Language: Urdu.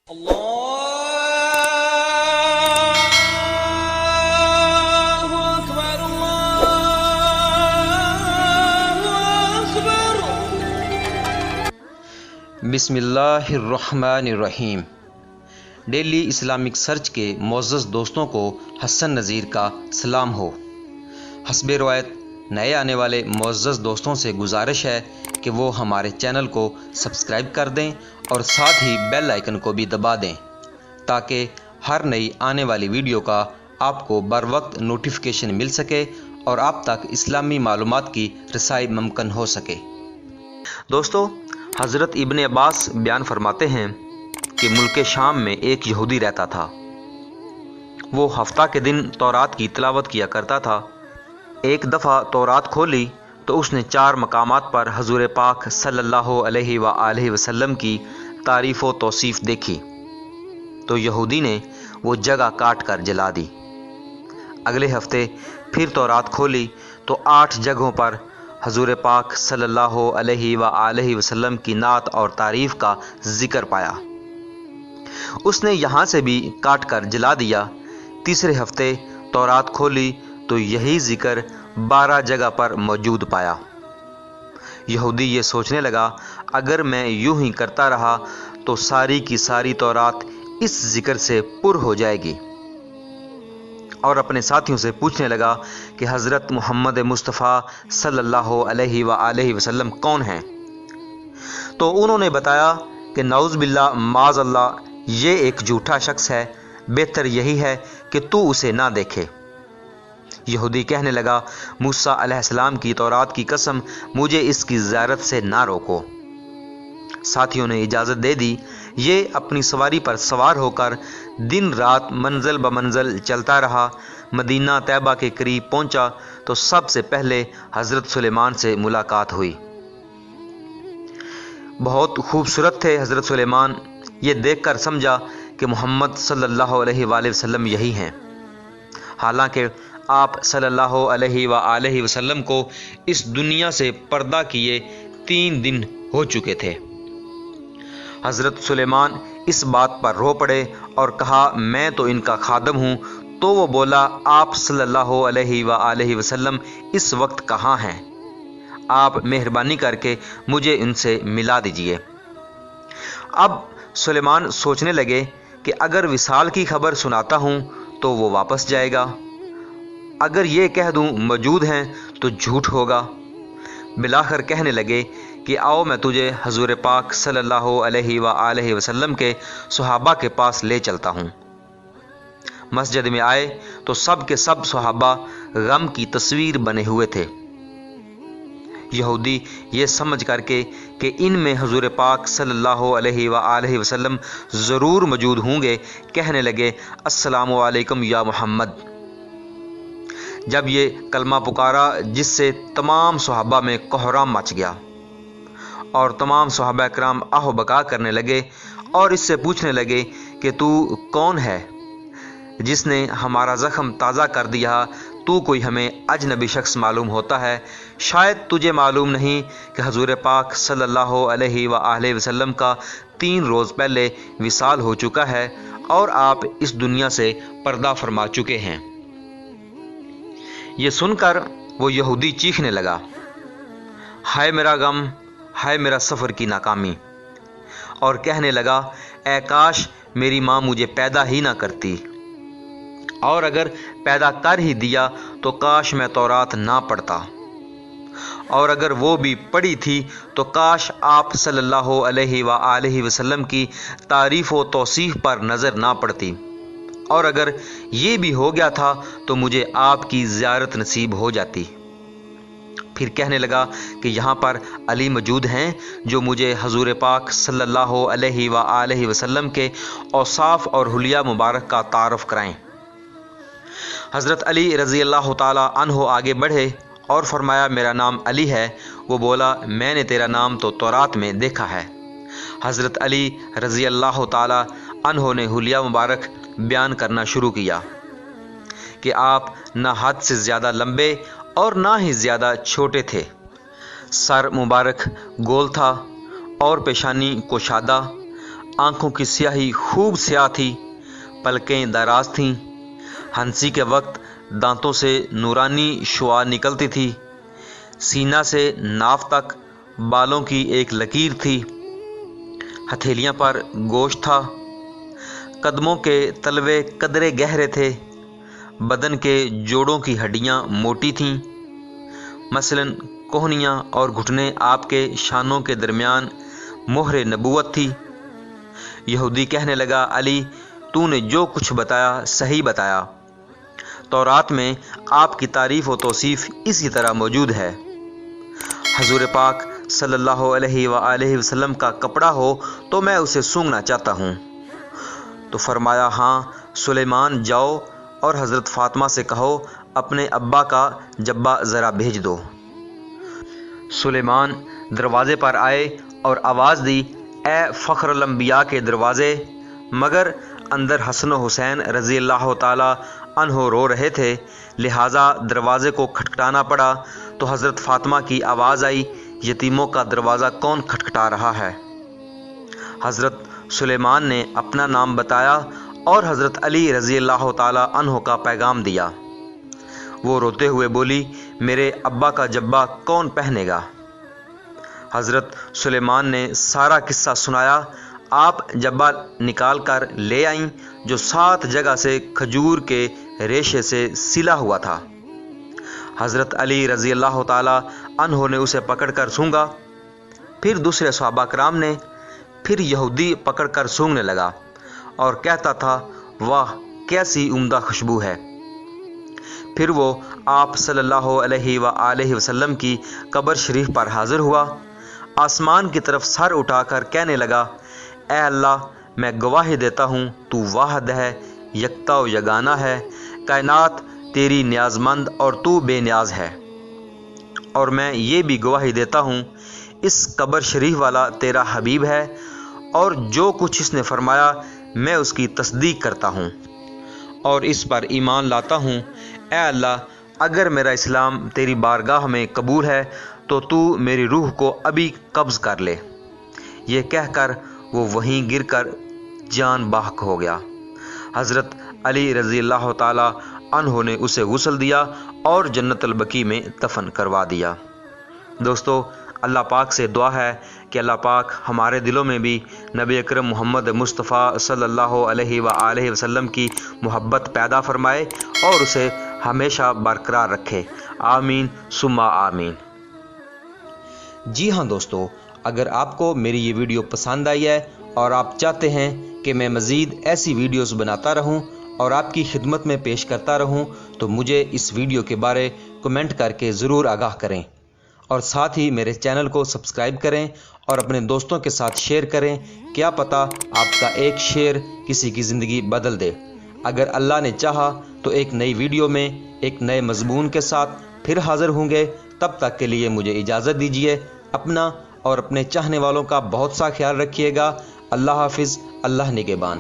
اللہ اکبر اللہ اکبر۔ بسم اللہ الرحمن الرحیم۔ ڈیلی اسلامک سرچ کے معزز دوستوں کو حسن نذیر کا سلام ہو۔ حسب روایت نئے آنے والے معزز دوستوں سے گزارش ہے کہ وہ ہمارے چینل کو سبسکرائب کر دیں اور ساتھ ہی بیل آئیکن کو بھی دبا دیں تاکہ ہر نئی آنے والی ویڈیو کا آپ کو بر وقت نوٹیفیکیشن مل سکے اور آپ تک اسلامی معلومات کی رسائی ممکن ہو سکے۔ دوستو، حضرت ابن عباس بیان فرماتے ہیں کہ ملک شام میں ایک یہودی رہتا تھا۔ وہ ہفتہ کے دن تورات کی تلاوت کیا کرتا تھا۔ ایک دفعہ تورات کھولی تو اس نے 4 مقامات پر حضور پاک صلی اللہ علیہ وآلہ وسلم کی تعریف و توصیف دیکھی تو یہودی نے وہ جگہ کاٹ کر جلا دی۔ اگلے ہفتے پھر تورات کھولی تو 8 جگہوں پر حضور پاک صلی اللہ علیہ وآلہ وسلم کی نعت اور تعریف کا ذکر پایا۔ اس نے یہاں سے بھی کاٹ کر جلا دیا۔ تیسرے ہفتے تورات کھولی تو یہی ذکر 12 جگہ پر موجود پایا۔ یہودی یہ سوچنے لگا اگر میں یوں ہی کرتا رہا تو ساری کی ساری تورات اس ذکر سے پر ہو جائے گی، اور اپنے ساتھیوں سے پوچھنے لگا کہ حضرت محمد مصطفیٰ صلی اللہ علیہ وآلہ وسلم کون ہیں؟ تو انہوں نے بتایا کہ نعوذ باللہ معاذ اللہ، یہ ایک جھوٹا شخص ہے، بہتر یہی ہے کہ تو اسے نہ دیکھے۔ یہودی کہنے لگا موسیٰ علیہ السلام کی تورات کی قسم، مجھے اس کی زیارت سے نہ روکو۔ ساتھیوں نے اجازت دے دی۔ یہ اپنی سواری پر سوار ہو کر دن رات منزل بمنزل چلتا رہا۔ مدینہ طیبہ کے قریب پہنچا تو سب سے پہلے حضرت سلیمان سے ملاقات ہوئی۔ بہت خوبصورت تھے حضرت سلیمان۔ یہ دیکھ کر سمجھا کہ محمد صلی اللہ علیہ وآلہ وسلم یہی ہیں، حالانکہ آپ صلی اللہ علیہ وآلہ وسلم کو اس دنیا سے پردہ کیے 3 دن ہو چکے تھے۔ حضرت سلیمان اس بات پر رو پڑے اور کہا میں تو ان کا خادم ہوں۔ تو وہ بولا آپ صلی اللہ علیہ وآلہ وسلم اس وقت کہاں ہیں؟ آپ مہربانی کر کے مجھے ان سے ملا دیجئے۔ اب سلیمان سوچنے لگے کہ اگر وصال کی خبر سناتا ہوں تو وہ واپس جائے گا، اگر یہ کہہ دوں موجود ہیں تو جھوٹ ہوگا۔ بالآخر کہنے لگے کہ آؤ میں تجھے حضور پاک صلی اللہ علیہ وآلہ وسلم کے صحابہ کے پاس لے چلتا ہوں۔ مسجد میں آئے تو سب کے سب صحابہ غم کی تصویر بنے ہوئے تھے۔ یہودی یہ سمجھ کر کے کہ ان میں حضور پاک صلی اللہ علیہ وآلہ وسلم ضرور موجود ہوں گے، کہنے لگے السلام علیکم یا محمد۔ جب یہ کلمہ پکارا جس سے تمام صحابہ میں کوہرام مچ گیا اور تمام صحابہ کرام آہ و بکا کرنے لگے اور اس سے پوچھنے لگے کہ تو کون ہے جس نے ہمارا زخم تازہ کر دیا؟ تو کوئی ہمیں اجنبی شخص معلوم ہوتا ہے؟ شاید تجھے معلوم نہیں کہ حضور پاک صلی اللہ علیہ وآلہ وسلم کا 3 روز پہلے وصال ہو چکا ہے اور آپ اس دنیا سے پردہ فرما چکے ہیں۔ یہ سن کر وہ یہودی چیخنے لگا ہائے میرا غم، ہائے میرا سفر کی ناکامی، اور کہنے لگا اے کاش میری ماں مجھے پیدا ہی نہ کرتی، اور اگر پیدا کر ہی دیا تو کاش میں تورات نہ پڑھتا، اور اگر وہ بھی پڑھی تھی تو کاش آپ صلی اللہ علیہ وآلہ وسلم کی تعریف و توصیف پر نظر نہ پڑتی، اور اگر یہ بھی ہو گیا تھا تو مجھے آپ کی زیارت نصیب ہو جاتی۔ پھر کہنے لگا کہ یہاں پر علی موجود ہیں جو مجھے حضور پاک صلی اللہ علیہ وآلہ وسلم کے اوصاف اور حلیہ مبارک کا تعارف کرائیں۔ حضرت علی رضی اللہ تعالی عنہ آگے بڑھے اور فرمایا میرا نام علی ہے۔ وہ بولا میں نے تیرا نام تو تورات میں دیکھا ہے۔ حضرت علی رضی اللہ تعالی عنہ نے حلیہ مبارک بیان کرنا شروع کیا کہ آپ نہ حد سے زیادہ لمبے اور نہ ہی زیادہ چھوٹے تھے۔ سر مبارک گول تھا اور پیشانی کشادہ، آنکھوں کی سیاہی خوب سیاہ تھی، پلکیں دراز تھیں، ہنسی کے وقت دانتوں سے نورانی شعاع نکلتی تھی، سینہ سے ناف تک بالوں کی ایک لکیر تھی، ہتھیلیاں پر گوشت تھا، قدموں کے تلوے قدرے گہرے تھے، بدن کے جوڑوں کی ہڈیاں موٹی تھیں، مثلاً کوہنیاں اور گھٹنے آپ کے شانوں کے درمیان مہر نبوت تھی۔ یہودی کہنے لگا، علی تو نے جو کچھ بتایا صحیح بتایا، تورات میں آپ کی تعریف و توصیف اسی طرح موجود ہے، حضور پاک صلی اللہ علیہ وآلہ وسلم کا کپڑا ہو تو میں اسے سونگھنا چاہتا ہوں۔ تو فرمایا، ہاں سلیمان جاؤ اور حضرت فاطمہ سے کہو اپنے ابا کا جبہ ذرا بھیج دو۔ سلیمان دروازے پر آئے اور آواز دی، اے فخر الانبیاء کے دروازے، مگر اندر حسن و حسین رضی اللہ تعالی عنہ رو رہے تھے، لہٰذا دروازے کو کھٹکھٹانا پڑا۔ تو حضرت فاطمہ کی آواز آئی، یتیموں کا دروازہ کون کھٹکھٹا رہا ہے؟ حضرت سلیمان نے اپنا نام بتایا اور حضرت علی رضی اللہ تعالی عنہ کا پیغام دیا۔ وہ روتے ہوئے بولی، میرے ابا کا جبہ کون پہنے گا؟ حضرت سلیمان نے سارا قصہ سنایا۔ آپ جبہ نکال کر لے آئیں جو 7 جگہ سے کھجور کے ریشے سے سلا ہوا تھا۔ حضرت علی رضی اللہ تعالی عنہ نے اسے پکڑ کر سونگا، پھر دوسرے صحابہ کرام نے، پھر یہودی پکڑ کر سونگنے لگا اور کہتا تھا، واہ کیسی عمدہ خوشبو ہے۔ پھر وہ آپ صلی اللہ علیہ وآلہ وسلم کی قبر شریف پر حاضر ہوا، آسمان کی طرف سر اٹھا کر کہنے لگا، اے اللہ میں گواہی دیتا ہوں تو واحد ہے، یکتا و یگانہ ہے، کائنات تیری نیاز مند اور تو بے نیاز ہے، اور میں یہ بھی گواہی دیتا ہوں اس قبر شریف والا تیرا حبیب ہے، اور جو کچھ اس نے فرمایا میں اس کی تصدیق کرتا ہوں اور اس پر ایمان لاتا ہوں۔ اے اللہ اگر میرا اسلام تیری بارگاہ میں قبول ہے تو تو میری روح کو ابھی قبض کر لے۔ یہ کہہ کر وہ وہیں گر کر جان بحق ہو گیا۔ حضرت علی رضی اللہ تعالی عنہ نے اسے غسل دیا اور جنت البقیع میں دفن کروا دیا۔ دوستو، اللہ پاک سے دعا ہے کہ اللہ پاک ہمارے دلوں میں بھی نبی اکرم محمد مصطفیٰ صلی اللہ علیہ وآلہ وسلم کی محبت پیدا فرمائے اور اسے ہمیشہ برقرار رکھے، آمین ثم آمین۔ جی ہاں دوستو، اگر آپ کو میری یہ ویڈیو پسند آئی ہے اور آپ چاہتے ہیں کہ میں مزید ایسی ویڈیوز بناتا رہوں اور آپ کی خدمت میں پیش کرتا رہوں تو مجھے اس ویڈیو کے بارے کمنٹ کر کے ضرور آگاہ کریں، اور ساتھ ہی میرے چینل کو سبسکرائب کریں اور اپنے دوستوں کے ساتھ شیئر کریں، کیا پتہ آپ کا ایک شیئر کسی کی زندگی بدل دے۔ اگر اللہ نے چاہا تو ایک نئی ویڈیو میں ایک نئے مضمون کے ساتھ پھر حاضر ہوں گے، تب تک کے لیے مجھے اجازت دیجیے۔ اپنا اور اپنے چاہنے والوں کا بہت سا خیال رکھیے گا۔ اللہ حافظ، اللہ نگہبان۔